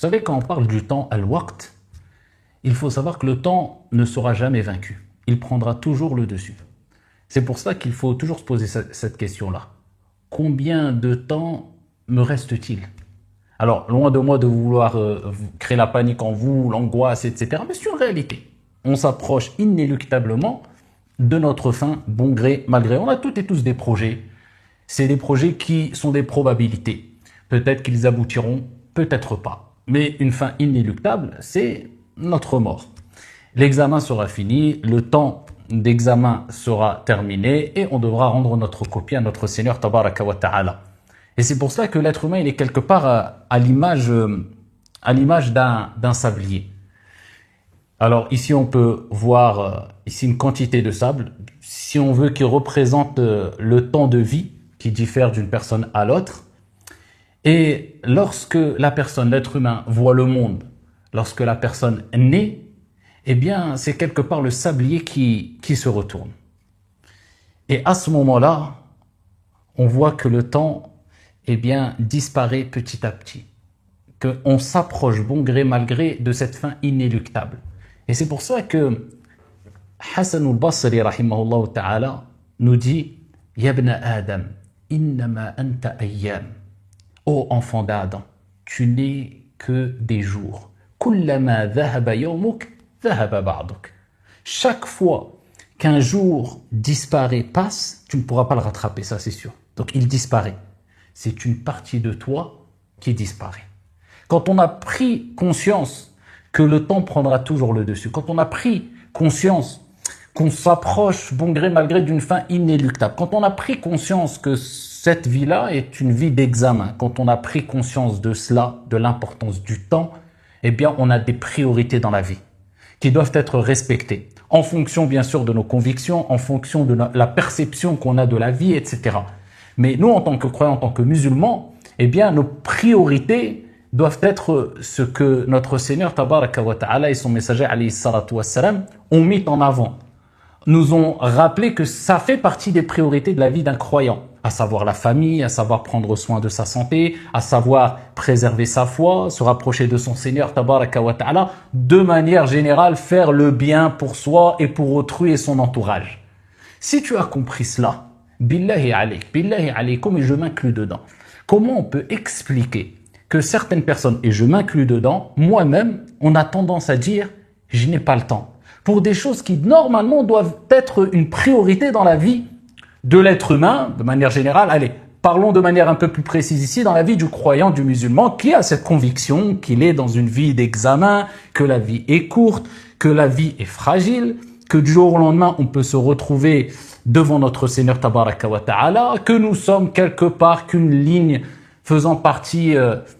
savez, quand on parle du temps, al-waqt, il faut savoir que le temps ne sera jamais vaincu. Il prendra toujours le dessus. C'est pour ça qu'il faut toujours se poser cette question-là. Combien de temps me reste-t-il? Alors, loin de moi de vouloir créer la panique en vous, l'angoisse, etc. Mais c'est une réalité. On s'approche inéluctablement de notre fin, bon gré, mal gré. On a toutes et tous des projets. C'est des projets qui sont des probabilités. Peut-être qu'ils aboutiront, peut-être pas. Mais une fin inéluctable, c'est notre mort. L'examen sera fini, le temps d'examen sera terminé et on devra rendre notre copie à notre Seigneur Tabaraka wa Ta'ala. Et c'est pour cela que l'être humain il est quelque part à l'image d'un sablier. Alors ici on peut voir ici une quantité de sable. Si on veut qu'il représente le temps de vie qui diffère d'une personne à l'autre. Et lorsque la personne, l'être humain, voit le monde, lorsque la personne naît, eh bien c'est quelque part le sablier qui se retourne. Et à ce moment-là, on voit que le temps eh bien, disparaît petit à petit. Qu'on s'approche bon gré mal gré de cette fin inéluctable. Et c'est pour ça que Hassan al-Basri rahimahullah ta'ala nous dit « Yabna Adam, innama anta ayyam » Ô enfant d'Adam, tu n'es que des jours. Kullama dhahaba yawmuk, dhahaba ba'duk. Chaque fois qu'un jour disparaît, passe, tu ne pourras pas le rattraper, ça c'est sûr. Donc il disparaît. C'est une partie de toi qui disparaît. Quand on a pris conscience que le temps prendra toujours le dessus, quand on a pris conscience qu'on s'approche bon gré mal gré d'une fin inéluctable, quand on a pris conscience que cette vie-là est une vie d'examen, quand on a pris conscience de cela, de l'importance du temps, eh bien on a des priorités dans la vie qui doivent être respectées, en fonction bien sûr de nos convictions, en fonction de la perception qu'on a de la vie, etc. Mais nous, en tant que croyants, en tant que musulmans, eh bien, nos priorités doivent être ce que notre Seigneur, Tabaraka wa Ta'ala, et son messager, alayhi salatu wassalam, ont mis en avant. Nous ont rappelé que ça fait partie des priorités de la vie d'un croyant, à savoir la famille, à savoir prendre soin de sa santé, à savoir préserver sa foi, se rapprocher de son Seigneur, Tabaraka wa Ta'ala, de manière générale, faire le bien pour soi et pour autrui et son entourage. Si tu as compris cela, billahi alaykum, et je m'inclus dedans. Comment on peut expliquer que certaines personnes, et je m'inclus dedans, moi-même, on a tendance à dire « je n'ai pas le temps » pour des choses qui normalement doivent être une priorité dans la vie de l'être humain, de manière générale. Allez, parlons de manière un peu plus précise ici, dans la vie du croyant, du musulman, qui a cette conviction qu'il est dans une vie d'examen, que la vie est courte, que la vie est fragile, que du jour au lendemain, on peut se retrouver devant notre Seigneur Tabaraka wa Ta'ala, que nous sommes quelque part qu'une ligne faisant partie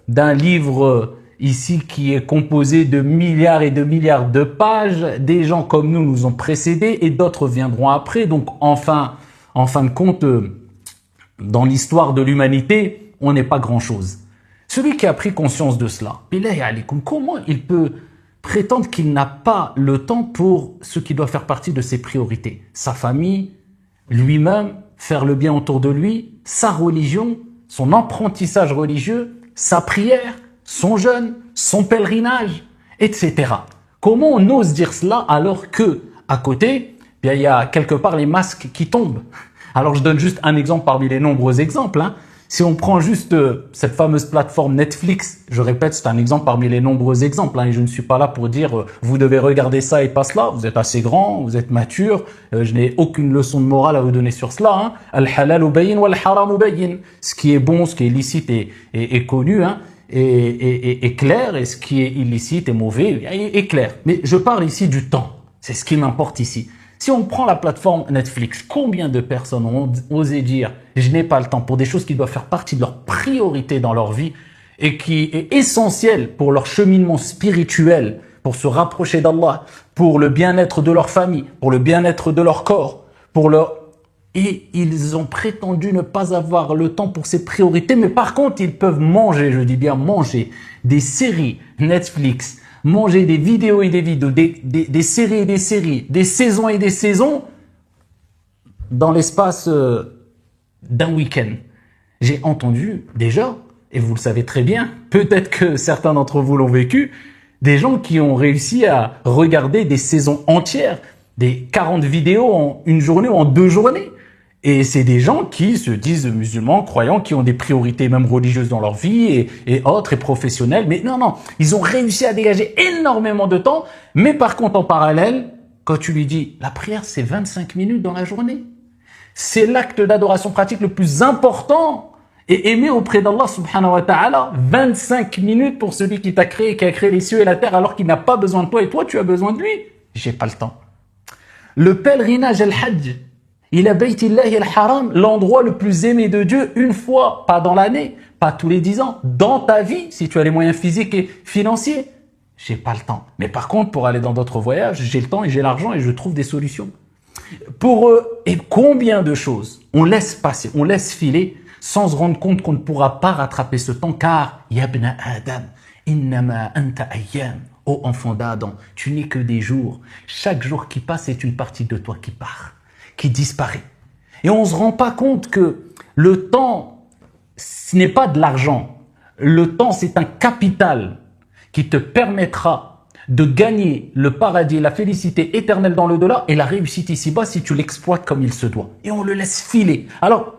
d'un livre ici qui est composé de milliards et de milliards de pages. Des gens comme nous ont précédés et d'autres viendront après. Donc enfin, en fin de compte, dans l'histoire de l'humanité, on n'est pas grand-chose. Celui qui a pris conscience de cela, billahi alaykum, comment il peut prétendre qu'il n'a pas le temps pour ce qui doit faire partie de ses priorités? Sa famille, lui-même, faire le bien autour de lui, sa religion, son apprentissage religieux, sa prière, son jeûne, son pèlerinage, etc. Comment on ose dire cela alors que, à côté, bien, il y a quelque part les masques qui tombent? Alors je donne juste un exemple parmi les nombreux exemples. Si on prend juste cette fameuse plateforme Netflix, je répète, c'est un exemple parmi les nombreux exemples, et je ne suis pas là pour dire vous devez regarder ça et pas cela, vous êtes assez grand, vous êtes mature, je n'ai aucune leçon de morale à vous donner sur cela. Al-halal bayin wal haram bayin. Ce qui est bon, ce qui est licite est connu, est clair, et ce qui est illicite et mauvais est clair. Mais je parle ici du temps, c'est ce qui m'importe ici. Si on prend la plateforme Netflix, combien de personnes ont osé dire « je n'ai pas le temps » pour des choses qui doivent faire partie de leur priorité dans leur vie et qui est essentiel pour leur cheminement spirituel, pour se rapprocher d'Allah, pour le bien-être de leur famille, pour le bien-être de leur corps, Et ils ont prétendu ne pas avoir le temps pour ces priorités, mais par contre, ils peuvent manger, je dis bien manger, des séries Netflix, manger des vidéos et des vidéos, des séries et des séries, des saisons et des saisons dans l'espace d'un week-end. J'ai entendu déjà et vous le savez très bien, peut-être que certains d'entre vous l'ont vécu, des gens qui ont réussi à regarder des saisons entières, des 40 vidéos en une journée ou en 2 journées. Et c'est des gens qui se disent musulmans, croyants, qui ont des priorités même religieuses dans leur vie et autres, et professionnelles. Mais non, ils ont réussi à dégager énormément de temps. Mais par contre, en parallèle, quand tu lui dis, la prière, c'est 25 minutes dans la journée. C'est l'acte d'adoration pratique le plus important et aimé auprès d'Allah subhanahu wa ta'ala. 25 minutes pour celui qui t'a créé, qui a créé les cieux et la terre, alors qu'il n'a pas besoin de toi et toi, tu as besoin de lui. J'ai pas le temps. Le pèlerinage al-Hajj, il a Baytillahi al-Haram, l'endroit le plus aimé de Dieu, une fois, pas dans l'année, pas tous les 10 ans, dans ta vie, si tu as les moyens physiques et financiers. J'ai pas le temps. Mais par contre, pour aller dans d'autres voyages, j'ai le temps et j'ai l'argent et je trouve des solutions. Pour eux, et combien de choses on laisse passer, on laisse filer, sans se rendre compte qu'on ne pourra pas rattraper ce temps, car Yabna Adam, innama anta ayyam, ô enfant d'Adam, tu n'es que des jours. Chaque jour qui passe est une partie de toi qui part, qui disparaît. Et on ne se rend pas compte que le temps, ce n'est pas de l'argent. Le temps, c'est un capital qui te permettra de gagner le paradis, la félicité éternelle dans l'au-delà et la réussite ici-bas si tu l'exploites comme il se doit. Et on le laisse filer. Alors,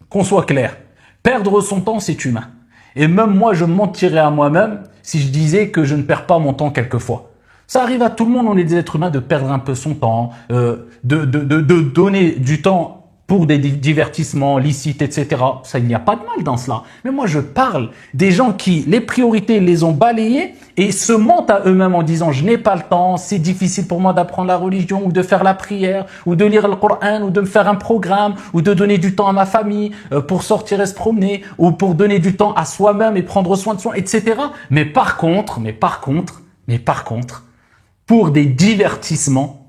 qu'on soit clair, perdre son temps, c'est humain. Et même moi, je mentirais à moi-même si je disais que je ne perds pas mon temps quelquefois. Ça arrive à tout le monde, on est des êtres humains, de perdre un peu son temps, de donner du temps pour des divertissements licites, etc. Ça, il n'y a pas de mal dans cela. Mais moi, je parle des gens qui, les priorités, les ont balayées et se mentent à eux-mêmes en disant « je n'ai pas le temps, c'est difficile pour moi d'apprendre la religion ou de faire la prière ou de lire le Coran ou de me faire un programme ou de donner du temps à ma famille pour sortir et se promener ou pour donner du temps à soi-même et prendre soin de soi, etc. » Mais par contre, pour des divertissements,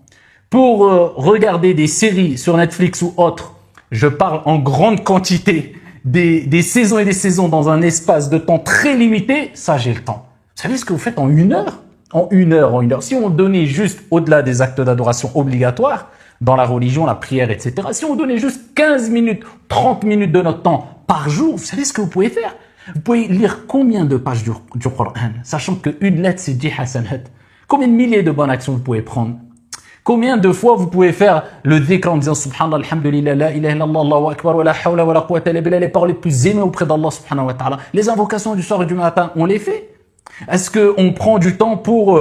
pour regarder des séries sur Netflix ou autres, je parle en grande quantité, des saisons et des saisons dans un espace de temps très limité, ça j'ai le temps. Vous savez ce que vous faites en 1 heure? En une heure. Si on donnait juste, au-delà des actes d'adoration obligatoires, dans la religion, la prière, etc., si on donnait juste 15 minutes, 30 minutes de notre temps par jour, vous savez ce que vous pouvez faire? Vous pouvez lire combien de pages du Coran, sachant qu'une lettre c'est 10 hasanat. Combien de milliers de bonnes actions vous pouvez prendre? Combien de fois vous pouvez faire le dhikr en disant Subhanallah, alhamdulillah, la ilaha illallah, Allahu akbar, wa la hawla wa la quwwata illa billah, les paroles les plus aimées auprès d'Allah subhanahu wa ta'ala. Les invocations du soir et du matin, on les fait? Est-ce qu'on prend du temps pour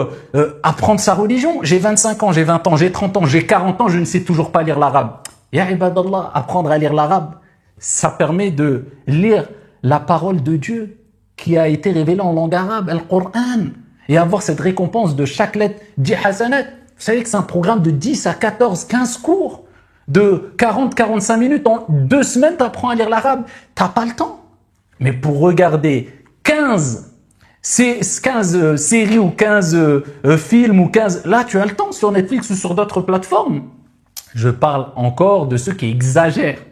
apprendre sa religion? J'ai 25 ans, j'ai 20 ans, j'ai 30 ans, j'ai 40 ans, je ne sais toujours pas lire l'arabe. Ya ibadallah, apprendre à lire l'arabe, ça permet de lire la parole de Dieu qui a été révélée en langue arabe, le Coran, et avoir cette récompense de chaque lettre 10 hasanat. Vous savez que c'est un programme de 10 à 14, 15 cours, de 40, 45 minutes. En 2 semaines, tu apprends à lire l'arabe. Tu n'as pas le temps. Mais pour regarder 15 séries ou 15 films ou 15... Là, tu as le temps sur Netflix ou sur d'autres plateformes. Je parle encore de ceux qui exagèrent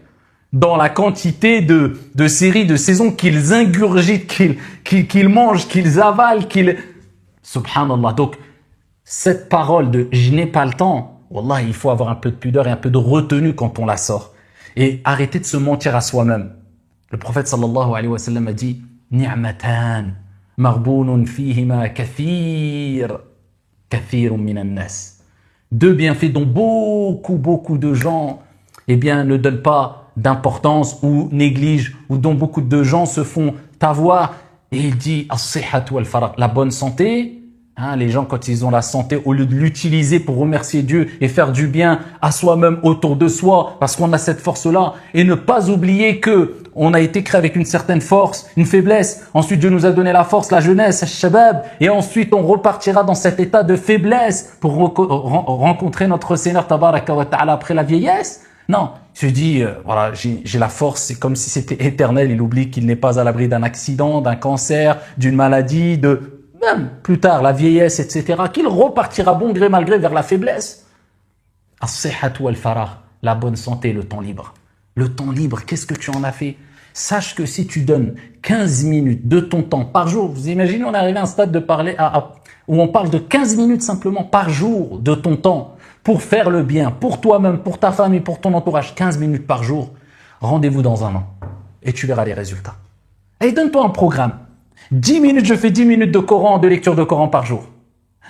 dans la quantité de séries, de saisons qu'ils ingurgitent, qu'ils mangent, qu'ils avalent, qu'ils... Subhanallah. Donc, cette parole de « je n'ai pas le temps », wallah, il faut avoir un peu de pudeur et un peu de retenue quand on la sort. Et arrêter de se mentir à soi-même. Le prophète sallallahu alayhi wa sallam a dit « Ni'matan, marbounun fihima kathir minan nas » 2 bienfaits dont beaucoup de gens ne donnent pas d'importance ou négligent, ou dont beaucoup de gens se font avoir. Et il dit « as-sihhatu wal-faragh » la bonne santé. Les gens, quand ils ont la santé, au lieu de l'utiliser pour remercier Dieu et faire du bien à soi-même, autour de soi, parce qu'on a cette force-là, et ne pas oublier que on a été créé avec une certaine force, une faiblesse. Ensuite, Dieu nous a donné la force, la jeunesse, al-shabab, et ensuite on repartira dans cet état de faiblesse pour rencontrer notre Seigneur Tabaraka wa Ta'ala après la vieillesse. Non, je dis, voilà, j'ai la force, c'est comme si c'était éternel. Il oublie qu'il n'est pas à l'abri d'un accident, d'un cancer, d'une maladie, même plus tard, la vieillesse, etc., qu'il repartira bon gré mal gré vers la faiblesse. As-sihhatu wal-faragh, la bonne santé, le temps libre. Le temps libre, qu'est-ce que tu en as fait? Sache que si tu donnes 15 minutes de ton temps par jour, vous imaginez, on est arrivé à un stade de parler où on parle de 15 minutes simplement par jour de ton temps pour faire le bien, pour toi-même, pour ta famille, pour ton entourage, 15 minutes par jour. Rendez-vous dans 1 an et tu verras les résultats. Allez, donne-toi un programme. 10 minutes, je fais 10 minutes de Coran, de lecture de Coran par jour.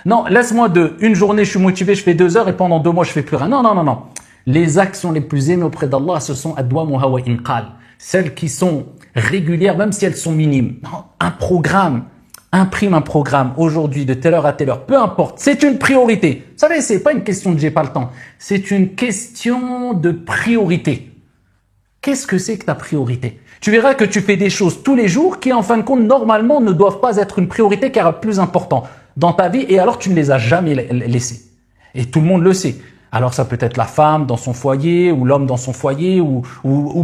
Non, laisse-moi une journée, je suis motivé, je fais 2 heures et pendant 2 mois, je fais plus rien. Non, non, non, non. Les actions les plus aimées auprès d'Allah, ce sont adwamuha wa inqal. Celles qui sont régulières, même si elles sont minimes. Non, un programme. Imprime un programme aujourd'hui de telle heure à telle heure, peu importe, c'est une priorité. Vous savez, c'est pas une question de j'ai pas le temps, c'est une question de priorité. Qu'est-ce que c'est que ta priorité? Tu verras que tu fais des choses tous les jours qui, en fin de compte, normalement, ne doivent pas être une priorité car plus important dans ta vie et alors tu ne les as jamais laissées. Et tout le monde le sait. Alors ça peut être la femme dans son foyer ou l'homme dans son foyer ou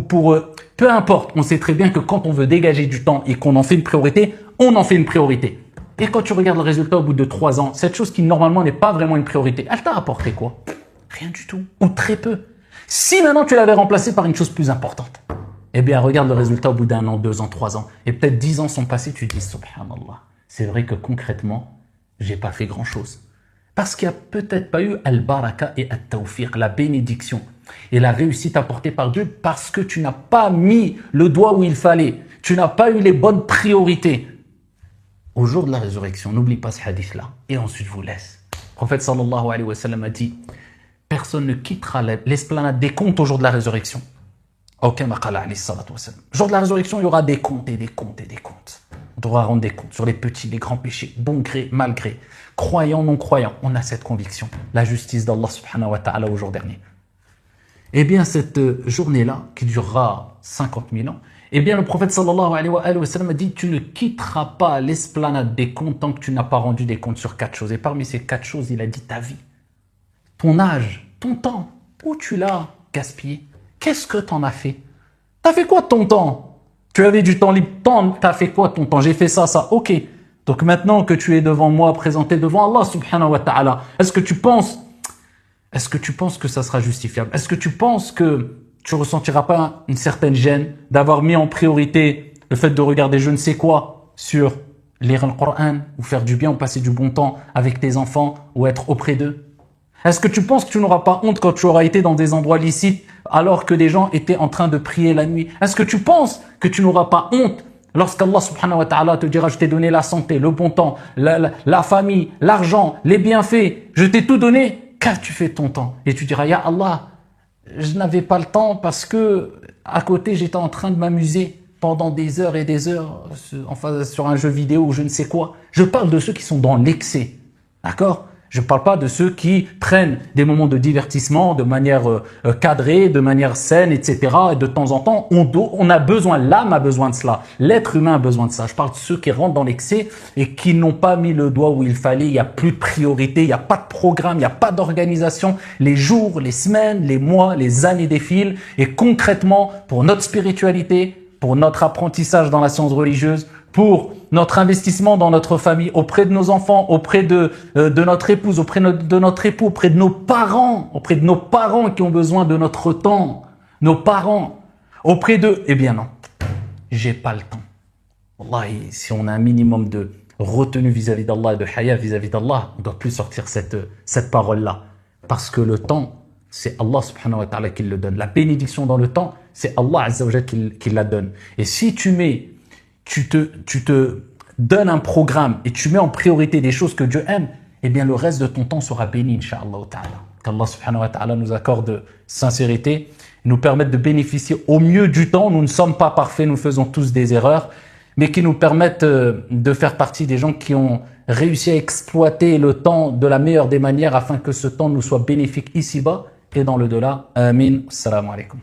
pour eux. Peu importe, on sait très bien que quand on veut dégager du temps et qu'on en fait une priorité, on en fait une priorité. Et quand tu regardes le résultat au bout de 3 ans, cette chose qui normalement n'est pas vraiment une priorité, elle t'a apporté quoi? Rien du tout, ou très peu. Si maintenant tu l'avais remplacée par une chose plus importante, eh bien regarde le résultat au bout d'1 an, 2 ans, 3 ans, et peut-être 10 ans sont passés, tu te dis subhanallah, c'est vrai que concrètement, j'ai pas fait grand chose. Parce qu'il n'y a peut-être pas eu al-baraka et al-tawfiq, la bénédiction et la réussite apportée par Dieu parce que tu n'as pas mis le doigt où il fallait. Tu n'as pas eu les bonnes priorités. Au jour de la résurrection, n'oublie pas ce hadith-là. Et ensuite, je vous laisse. Le prophète sallallahu alayhi wa sallam a dit, personne ne quittera l'esplanade des comptes au jour de la résurrection. Au jour de la résurrection, il y aura des comptes et des comptes et des comptes. On devra rendre des comptes sur les petits, les grands péchés, bon gré, mal gré, croyants, non croyants. On a cette conviction. La justice d'Allah subhanahu wa ta'ala au jour dernier. Eh bien, cette journée-là, qui durera 50 000 ans, eh bien, le prophète sallallahu alayhi wa sallam a dit, tu ne quitteras pas l'esplanade des comptes tant que tu n'as pas rendu des comptes sur 4 choses. Et parmi ces 4 choses, il a dit ta vie, ton âge, ton temps, où tu l'as gaspillé. Qu'est-ce que tu en as fait? T'as fait quoi de ton temps? Tu avais du temps libre, t'as fait quoi de ton temps? J'ai fait ça, ça, ok. Donc maintenant que tu es devant moi, présenté devant Allah subhanahu wa ta'ala, est-ce que tu penses que ça sera justifiable? Est-ce que tu penses que tu ressentiras pas une certaine gêne d'avoir mis en priorité le fait de regarder je ne sais quoi sur lire le Coran ou faire du bien ou passer du bon temps avec tes enfants ou être auprès d'eux? Est-ce que tu penses que tu n'auras pas honte quand tu auras été dans des endroits licites alors que des gens étaient en train de prier la nuit? Est-ce que tu penses que tu n'auras pas honte lorsqu'Allah subhanahu wa ta'ala te dira je t'ai donné la santé, le bon temps, la famille, l'argent, les bienfaits, je t'ai tout donné, qu'as-tu fait de ton temps? Et tu diras ya Allah, je n'avais pas le temps parce que à côté j'étais en train de m'amuser pendant des heures et des heures enfin, sur un jeu vidéo ou je ne sais quoi. Je parle de ceux qui sont dans l'excès, d'accord? Je ne parle pas de ceux qui prennent des moments de divertissement de manière cadrée, de manière saine, etc. Et de temps en temps, on a besoin, l'âme a besoin de cela, l'être humain a besoin de ça. Je parle de ceux qui rentrent dans l'excès et qui n'ont pas mis le doigt où il fallait. Il n'y a plus de priorité, il n'y a pas de programme, il n'y a pas d'organisation. Les jours, les semaines, les mois, les années défilent. Et concrètement, pour notre spiritualité, pour notre apprentissage dans la science religieuse, pour notre investissement dans notre famille, auprès de nos enfants, auprès de notre épouse, auprès de notre époux, auprès de nos parents qui ont besoin de notre temps, nos parents, auprès d'eux. Eh bien non, j'ai pas le temps. Wallahi, si on a un minimum de retenue vis-à-vis d'Allah et de haya vis-à-vis d'Allah, on ne doit plus sortir cette parole-là. Parce que le temps, c'est Allah subhanahu wa ta'ala qui le donne. La bénédiction dans le temps, c'est Allah azza wa jalla qui la donne. Et si tu te donnes un programme et tu mets en priorité des choses que Dieu aime, eh bien le reste de ton temps sera béni, incha'Allah ta'ala. Qu'Allah subhanahu wa ta'ala nous accorde sincérité, nous permette de bénéficier au mieux du temps. Nous ne sommes pas parfaits, nous faisons tous des erreurs, mais qui nous permettent de faire partie des gens qui ont réussi à exploiter le temps de la meilleure des manières afin que ce temps nous soit bénéfique ici-bas et dans le delà. Amin. Assalamu alaikum.